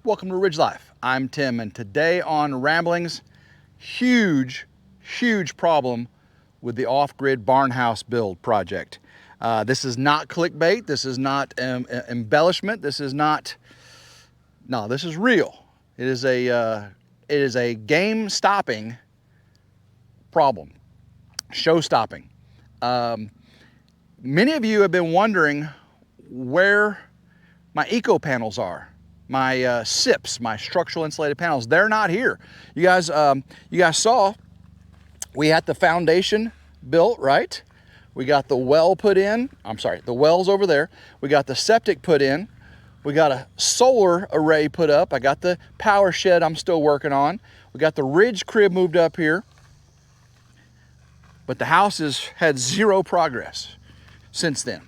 Welcome to Ridge Life. I'm Tim, and today on Ramblings, huge problem with the off-grid barnhouse build project. This is not clickbait. This is not embellishment. This is not. No, this is real. It is a game-stopping problem, show-stopping. Many of you have been wondering where my eco panels are. My SIPs, my structural insulated panels, they're not here. You guys saw we had the foundation built, right? We got the well put in. I'm sorry, the well's over there. We got the septic put in. We got a solar array put up. I got the power shed I'm still working on. We got the ridge crib moved up here. But the house has had zero progress since then.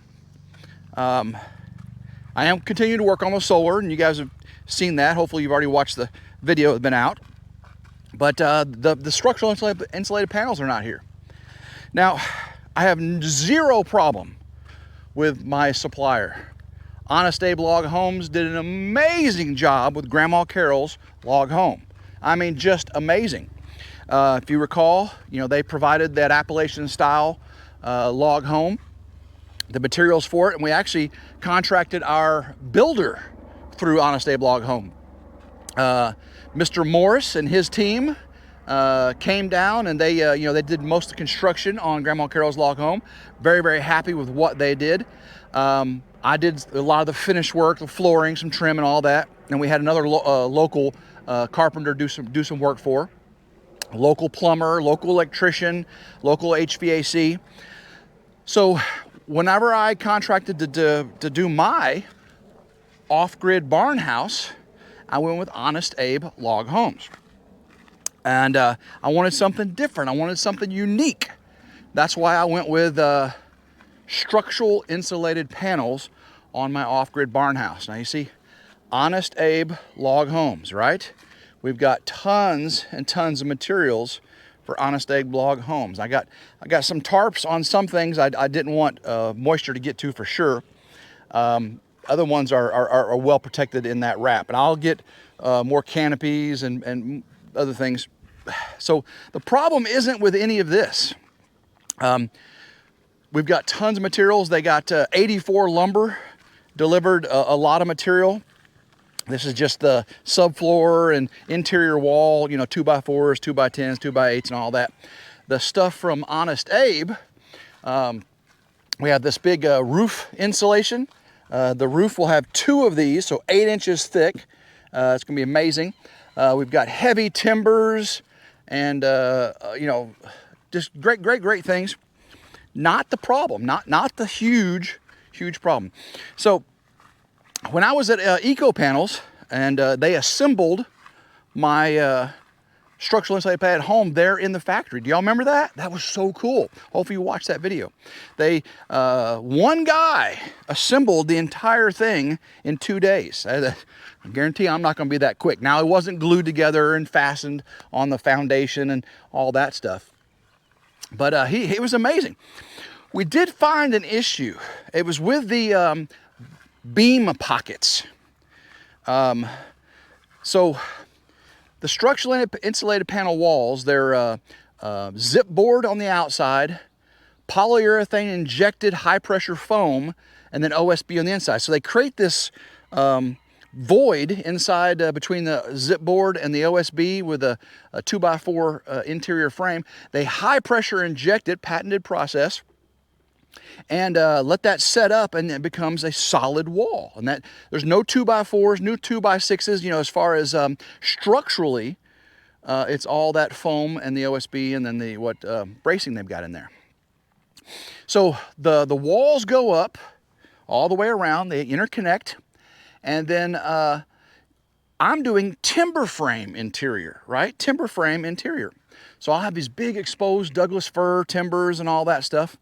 I am continuing to work on the solar, and you guys have seen that. Hopefully you've already watched the video that's been out. But the structural insulated panels are not here. Now, I have zero problem with my supplier. Honest Abe Log Homes did an amazing job with Grandma Carol's log home. I mean, just amazing. If you recall, they provided that Appalachian style log home, the materials for it, and we actually contracted our builder through Honest Abe Log Home. Mr. Morris and his team came down, and they did most of the construction on Grandma Carol's log home. Very happy with what they did. I did a lot of the finished work, the flooring, some trim, and all that. And we had another local carpenter do some work for. Local plumber, local electrician, local HVAC. So whenever I contracted to do my off-grid barn house, I went with Honest Abe Log Homes. And I wanted something different. I wanted something unique. That's why I went with structural insulated panels on my off-grid barn house. Now you see, Honest Abe Log Homes, right? We've got tons and tons of materials for Honest Abe Log Homes. I got some tarps on some things I didn't want moisture to get to for sure. Other ones are well protected in that wrap, and I'll get more canopies and other things. So the problem isn't with any of this. We've got tons of materials. They got 84 lumber delivered, a lot of material. This is just the subfloor and interior wall, 2x4s, 2x10s, 2x8s, and all that. The stuff from Honest Abe, we have this big roof insulation. The roof will have 2 of these, so 8 inches thick. It's gonna be amazing. We've got heavy timbers and just great things. Not the problem, not the huge problem. So when I was at Eco Panels and they assembled my structural insulated pad at home there in the factory. Do y'all remember that? That was so cool. Hopefully you watched that video. They, one guy assembled the entire thing in 2 days. I guarantee I'm not gonna be that quick. Now, it wasn't glued together and fastened on the foundation and all that stuff. But he was amazing. We did find an issue. It was with the beam pockets. So the structurally insulated panel walls, they're zip board on the outside, polyurethane injected high pressure foam, and then OSB on the inside. So they create this void inside between the zip board and the OSB with a 2x4 interior frame. They high pressure inject it, patented process, and let that set up, and it becomes a solid wall. And that there's no 2x4s, no 2x6s. As far as structurally, it's all that foam and the OSB, and then the bracing they've got in there. So the walls go up all the way around. They interconnect, and then I'm doing timber frame interior, right? Timber frame interior. So I'll have these big exposed Douglas fir timbers and all that stuff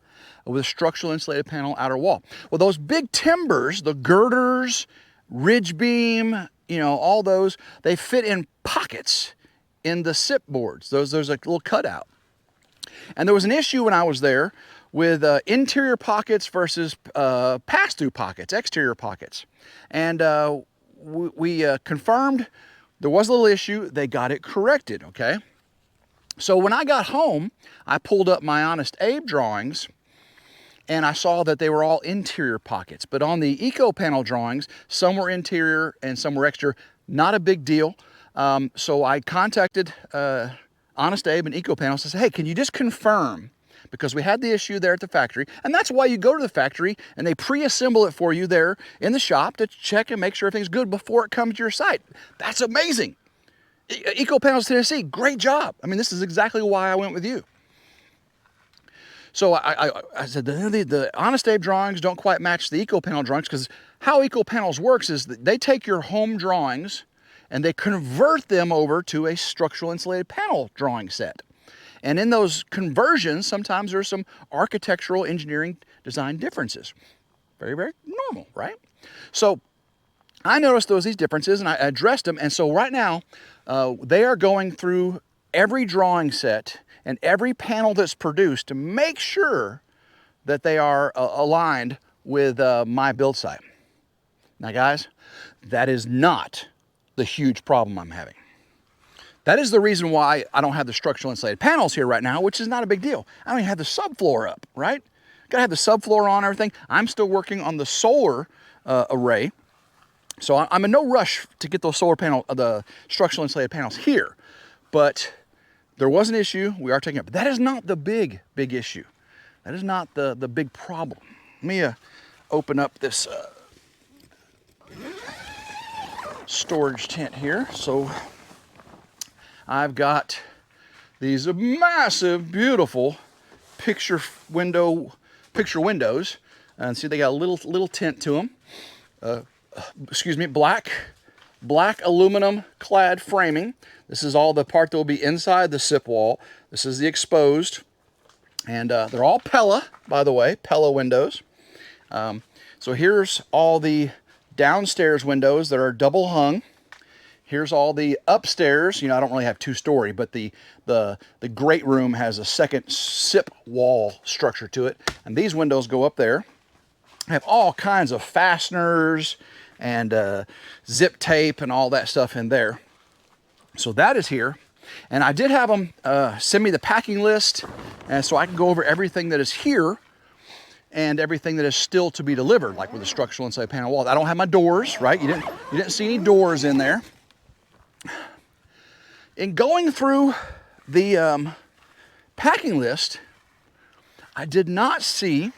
with a structural insulated panel outer wall. Well, those big timbers, the girders, ridge beam, all those, they fit in pockets in the SIP boards. There's a little cutout. And there was an issue when I was there with interior pockets versus pass-through pockets, exterior pockets. And we confirmed there was a little issue. They got it corrected, okay? So when I got home, I pulled up my Honest Abe drawings, and I saw that they were all interior pockets. But on the Eco Panel drawings, some were interior and some were exterior. Not a big deal. So I contacted Honest Abe and Eco Panel and said, hey, can you just confirm? Because we had the issue there at the factory, and that's why you go to the factory and they pre-assemble it for you there in the shop to check and make sure everything's good before it comes to your site. That's amazing. Eco Panels Tennessee, great job. I mean, this is exactly why I went with you. So I said, the Honest Abe drawings don't quite match the Eco Panel drawings, because how Eco Panels works is that they take your home drawings and they convert them over to a structural insulated panel drawing set. And in those conversions, sometimes there's some architectural engineering design differences. Very, very normal, right? So I noticed these differences and I addressed them. And so right now, they are going through every drawing set and every panel that's produced to make sure that they are aligned with my build site. Now guys, that is not the huge problem I'm having. That is the reason why I don't have the structural insulated panels here right now, which is not a big deal. I don't even have the subfloor up, right? Gotta have the subfloor on, everything. I'm still working on the solar array. So I'm in no rush to get those the structural insulated panels here. But there was an issue, we are taking it. But that is not the big issue. That is not the big problem. Let me open up this storage tent here. So I've got these massive, beautiful picture windows, and see they got a little tint to them. Excuse me, black aluminum clad framing. This is all the part that will be inside the SIP wall. This is the exposed, and they're all Pella, by the way, Pella windows. So here's all the downstairs windows that are double hung. Here's all the upstairs. You know, I don't really have two-story, but the great room has a second SIP wall structure to it. And these windows go up there. I have all kinds of fasteners and zip tape and all that stuff in there. So that is here. And I did have them send me the packing list, and so I can go over everything that is here and everything that is still to be delivered, like with the structural inside panel wall. I don't have my doors, right? You didn't see any doors in there. In going through the packing list, I did not see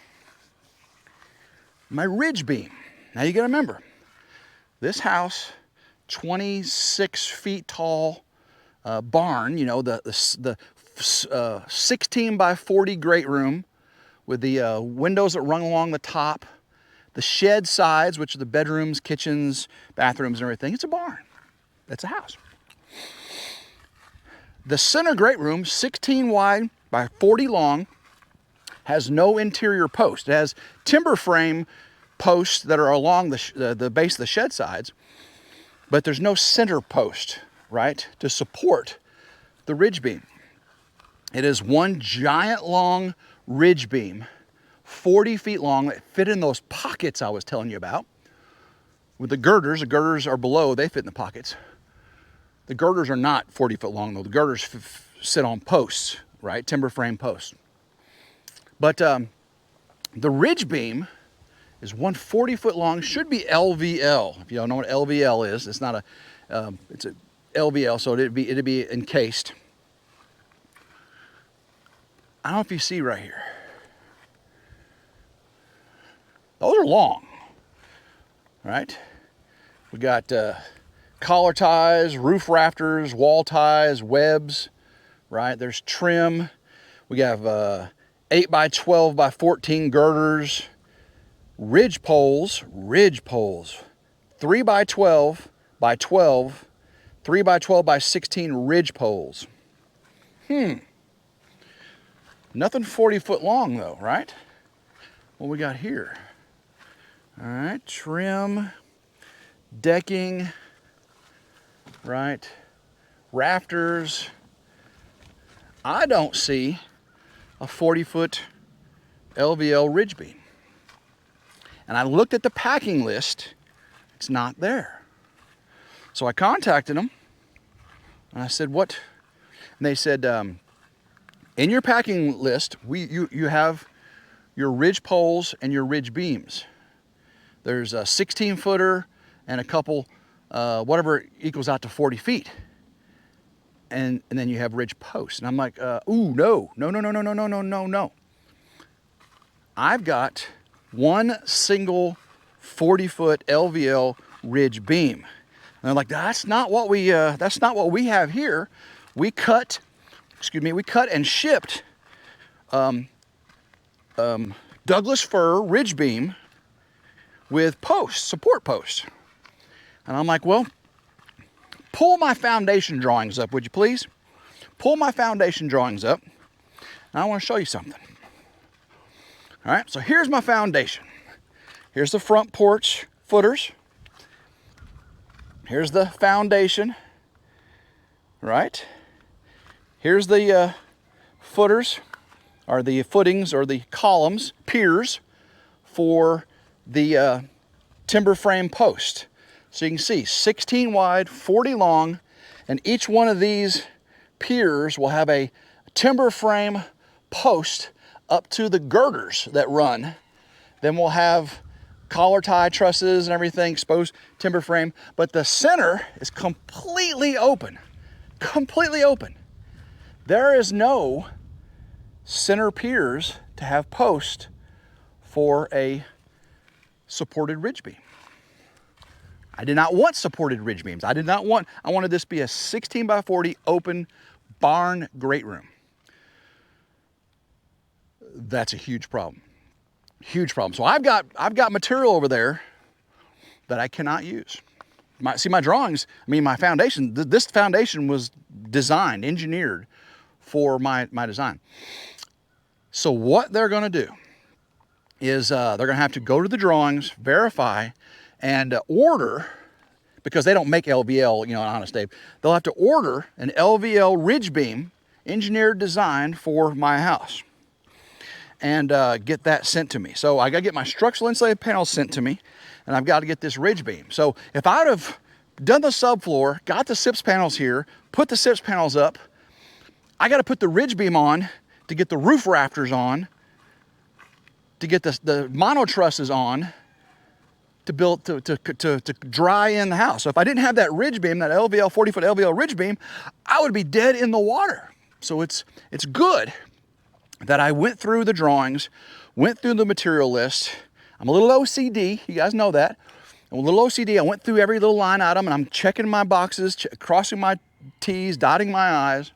my ridge beam. Now you gotta remember, this house, 26 feet tall barn, you know, the 16 by 40 great room with the windows that run along the top, the shed sides, which are the bedrooms, kitchens, bathrooms, and everything. It's a barn. That's a house. The center great room, 16 wide by 40 long, has no interior post. It has timber frame posts that are along the base of the shed sides, but there's no center post, right, to support the ridge beam. It is one giant long ridge beam, 40 feet long, that fit in those pockets I was telling you about. With the girders are below, they fit in the pockets. The girders are not 40 foot long though. The girders sit on posts, right? Timber frame posts. But the ridge beam is 140 foot long, should be LVL. If you don't know what LVL is, it's not a, it's a LVL, so it'd be encased. I don't know if you see right here. Those are long, right? We got collar ties, roof rafters, wall ties, webs, right? There's trim. We have 8 by 12 by 14 girders, ridge poles, 3 by 12 by 12, 3 by 12 by 16 ridge poles. Nothing 40 foot long though, right? What we got here? All right, trim, decking, right? Rafters. I don't see a 40-foot LVL ridge beam. And I looked at the packing list. It's not there. So I contacted them and I said, what? And they said, in your packing list, you have your ridge poles and your ridge beams. There's a 16-footer and a couple, whatever equals out to 40 feet. And then you have ridge posts. And I'm like, ooh, no. I've got one single 40-foot LVL ridge beam. And they're like, that's not what we have here. We cut and shipped Douglas fir ridge beam with posts, support posts. And I'm like, well, pull my foundation drawings up, would you please? Pull my foundation drawings up. And I want to show you something. All right, so here's my foundation. Here's the front porch footers. Here's the foundation, right? Here's the footers, or the footings, or the columns, piers for the timber frame post. So you can see 16 wide, 40 long, and each one of these piers will have a timber frame post up to the girders that run. Then we'll have collar tie trusses and everything, exposed timber frame, but the center is completely open, completely open. There is no center piers to have post for a supported ridge beam. I did not want supported ridge beams. I wanted this to be a 16 by 40 open barn great room. That's a huge problem. Huge problem. So I've got material over there that I cannot use. See my drawings, my foundation, this foundation was designed, engineered for my design. So what they're gonna do is they're gonna have to go to the drawings, verify, and order, because they don't make LVL, on Honest Dave. They'll have to order an LVL ridge beam, engineered, designed for my house, and get that sent to me. So I gotta get my structural insulated panels sent to me, and I've got to get this ridge beam. So if I'd have done the subfloor, got the SIPS panels here, put the SIPS panels up, I gotta put the ridge beam on to get the roof rafters on, to get the mono trusses on, to build, to dry in the house. So if I didn't have that ridge beam, that LVL, 40-foot LVL ridge beam, I would be dead in the water. So it's good that I went through the drawings, went through the material list. I'm a little OCD, you guys know that. I'm a little OCD, I went through every little line item, and I'm checking my boxes, crossing my T's, dotting my I's.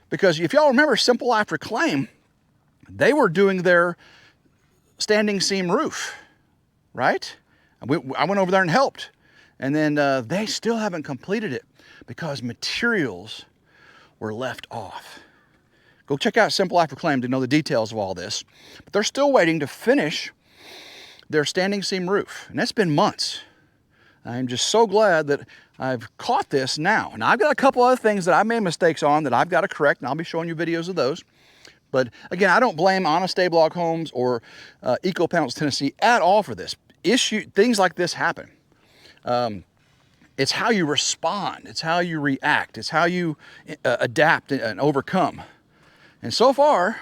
Because if y'all remember Simple Life Reclaim, they were doing their standing seam roof, right? I went over there and helped. And then they still haven't completed it because materials were left off. Go check out Simple Life Reclaim to know the details of all this. But they're still waiting to finish their standing seam roof. And that's been months. I'm just so glad that I've caught this now. Now I've got a couple other things that I made mistakes on that I've got to correct, and I'll be showing you videos of those. But again, I don't blame Honest Day Blog Homes or Eco Panels Tennessee at all for this. Things like this happen. It's how you respond. It's how you react. It's how you adapt and overcome. And so far,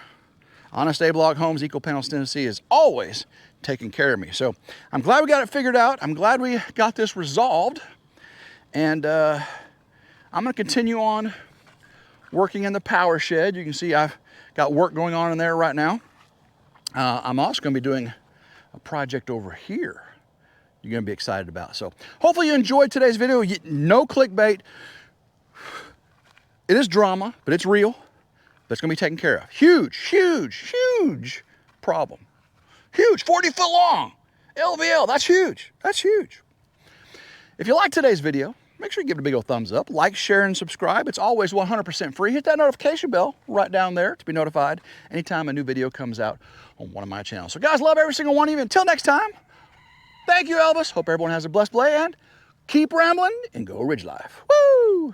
Honest Day Blog Homes, Eco Panels Tennessee is always taking care of me. So I'm glad we got it figured out. I'm glad we got this resolved. And I'm going to continue on working in the power shed. You can see I've got work going on in there right now. I'm also going to be doing a project over here you're going to be excited about. So hopefully you enjoyed today's video. No clickbait. It is drama, but it's real. But it's going to be taken care of. Huge, huge, huge problem. Huge, 40-foot long LVL. That's huge. That's huge. If you like today's video, make sure you give it a big old thumbs up. Like, share, and subscribe. It's always 100% free. Hit that notification bell right down there to be notified anytime a new video comes out on one of my channels. So guys, love every single one of you. Until next time, thank you, Elvis. Hope everyone has a blessed day, and keep rambling and go Ridge Life. Woo!